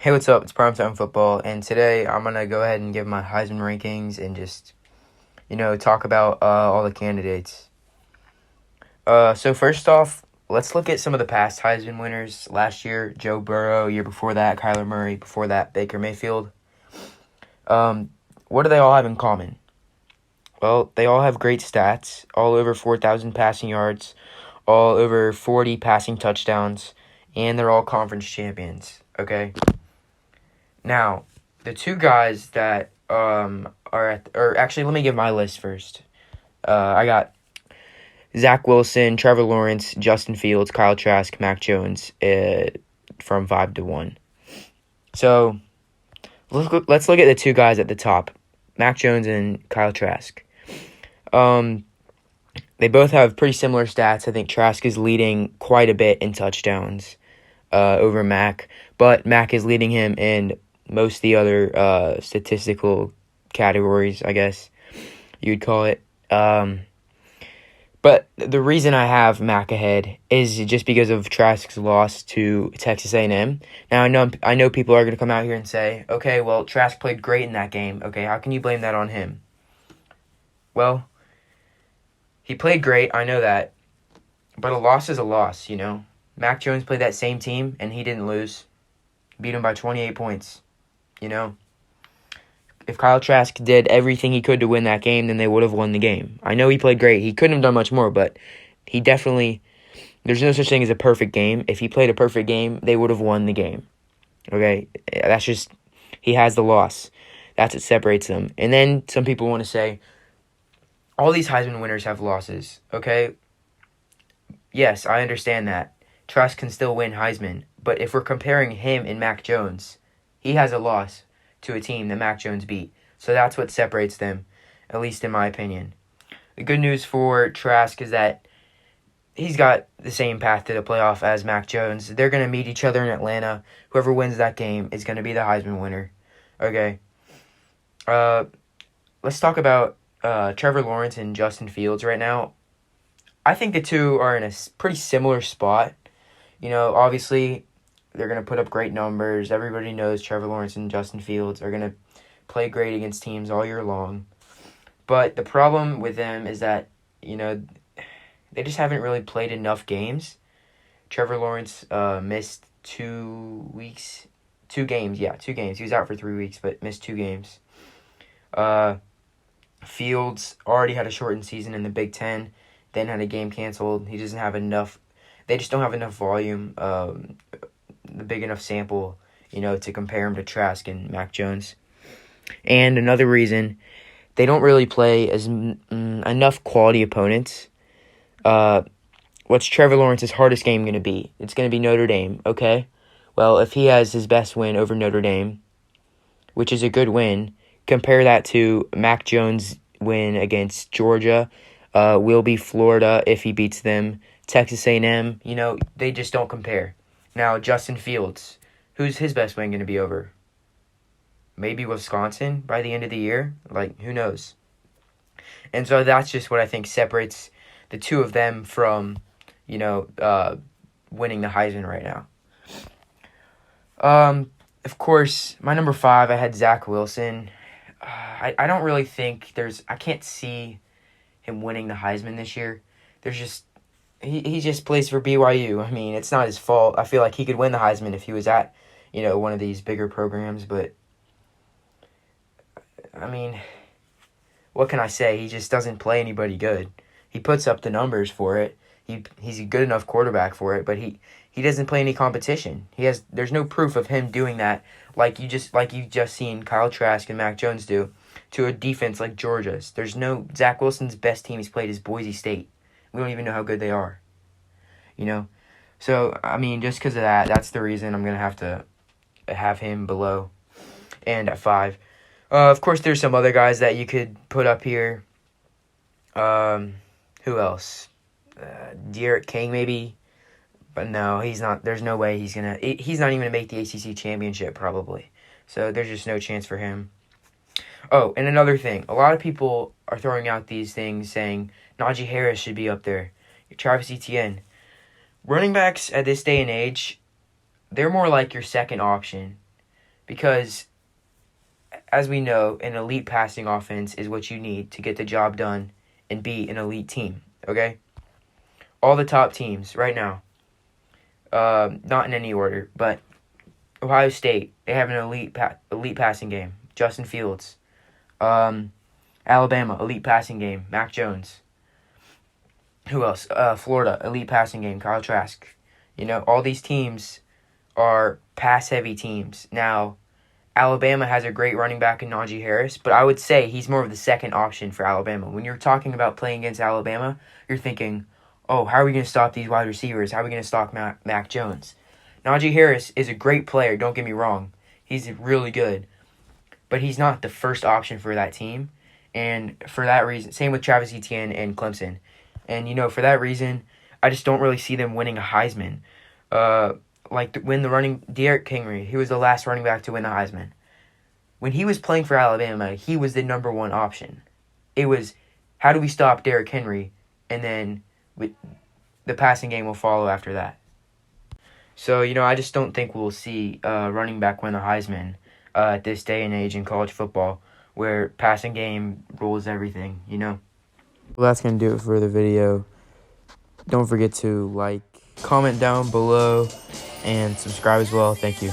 Hey, what's up? It's Primetime Football, and today I'm going to go ahead and give my Heisman rankings and just, talk about all the candidates. So first off, let's look at some of the past Heisman winners. Last year, Joe Burrow. Year before that, Kyler Murray. Before that, Baker Mayfield. What do they all have in common? Well, they all have great stats, all over 4,000 passing yards, all over 40 passing touchdowns, and they're all conference champions, okay? Now, the two guys that actually, let me give my list first. I got Zach Wilson, Trevor Lawrence, Justin Fields, Kyle Trask, Mac Jones, from 5 to 1. So let's look at the two guys at the top, Mac Jones and Kyle Trask. They both have pretty similar stats. I think Trask is leading quite a bit in touchdowns over Mac, but Mac is leading him in most of the other statistical categories, I guess you'd call it. But the reason I have Mac ahead is just because of Trask's loss to Texas A&M. Now, I know people are going to come out here and say, okay, well, Trask played great in that game. Okay, how can you blame that on him? Well, he played great, I know that. But a loss is a loss, Mac Jones played that same team, and he didn't lose. Beat him by 28 points. If Kyle Trask did everything he could to win that game, then they would have won the game. I know he played great. He couldn't have done much more, but he definitely, there's no such thing as a perfect game. If he played a perfect game, they would have won the game. Okay? That's just, he has the loss. That's what separates them. And then some people want to say, all these Heisman winners have losses. Okay? Yes, I understand that. Trask can still win Heisman. But if we're comparing him and Mac Jones, he has a loss to a team that Mac Jones beat. So that's what separates them, at least in my opinion. The good news for Trask is that he's got the same path to the playoff as Mac Jones. They're going to meet each other in Atlanta. Whoever wins that game is going to be the Heisman winner. Okay. Let's talk about Trevor Lawrence and Justin Fields right now. I think the two are in a pretty similar spot. Obviously, they're going to put up great numbers. Everybody knows Trevor Lawrence and Justin Fields are going to play great against teams all year long. But the problem with them is that, they just haven't really played enough games. Trevor Lawrence missed 2 weeks. 2 games, yeah, 2 games. He was out for 3 weeks, but missed 2 games. Fields already had a shortened season in the Big Ten, then had a game canceled. He doesn't have enough. They just don't have enough volume, the big enough sample, to compare him to Trask and Mac Jones. And another reason, they don't really play as enough quality opponents. What's Trevor Lawrence's hardest game going to be? It's going to be Notre Dame, okay? Well, if he has his best win over Notre Dame, which is a good win, compare that to Mac Jones' win against Georgia, will be Florida if he beats them, Texas A&M, they just don't compare. Now, Justin Fields, who's his best win going to be over? Maybe Wisconsin by the end of the year? Who knows? And so that's just what I think separates the two of them from, winning the Heisman right now. Of course, my number 5, I had Zach Wilson. I don't really think I can't see him winning the Heisman this year. He just plays for BYU. I mean, it's not his fault. I feel like he could win the Heisman if he was at, one of these bigger programs. But, I mean, what can I say? He just doesn't play anybody good. He puts up the numbers for it. He's a good enough quarterback for it, but he doesn't play any competition. There's no proof of him doing that like you just seen Kyle Trask and Mac Jones do to a defense like Georgia's. Zach Wilson's best team he's played is Boise State. We don't even know how good they are, So, I mean, just because of that, that's the reason I'm going to have to have him below and at 5. Of course, there's some other guys that you could put up here. Who else? Derek King, maybe. But no, he's not. There's no way he's not even going to make the ACC championship, probably. So, there's just no chance for him. Oh, and another thing. A lot of people are throwing out these things saying Najee Harris should be up there. Travis Etienne. Running backs at this day and age, they're more like your second option. Because, as we know, an elite passing offense is what you need to get the job done and be an elite team, okay? All the top teams right now, not in any order, but Ohio State, they have an elite passing game. Justin Fields. Alabama, elite passing game. Mac Jones. Who else? Florida, elite passing game. Kyle Trask. You know, all these teams are pass-heavy teams. Now, Alabama has a great running back in Najee Harris, but I would say he's more of the second option for Alabama. When you're talking about playing against Alabama, you're thinking, oh, how are we going to stop these wide receivers? How are we going to stop Mac Jones? Najee Harris is a great player, don't get me wrong. He's really good. But he's not the first option for that team. And for that reason, same with Travis Etienne and Clemson. And, you know, for that reason, I just don't really see them winning a Heisman. Derrick Henry, he was the last running back to win the Heisman. When he was playing for Alabama, he was the number one option. It was, how do we stop Derrick Henry? And then the passing game will follow after that. So, you know, I just don't think we'll see running back win the Heisman at this day and age in college football, where passing game rules everything, you know? Well, that's going to do it for the video. Don't forget to like, comment down below, and subscribe as well. Thank you.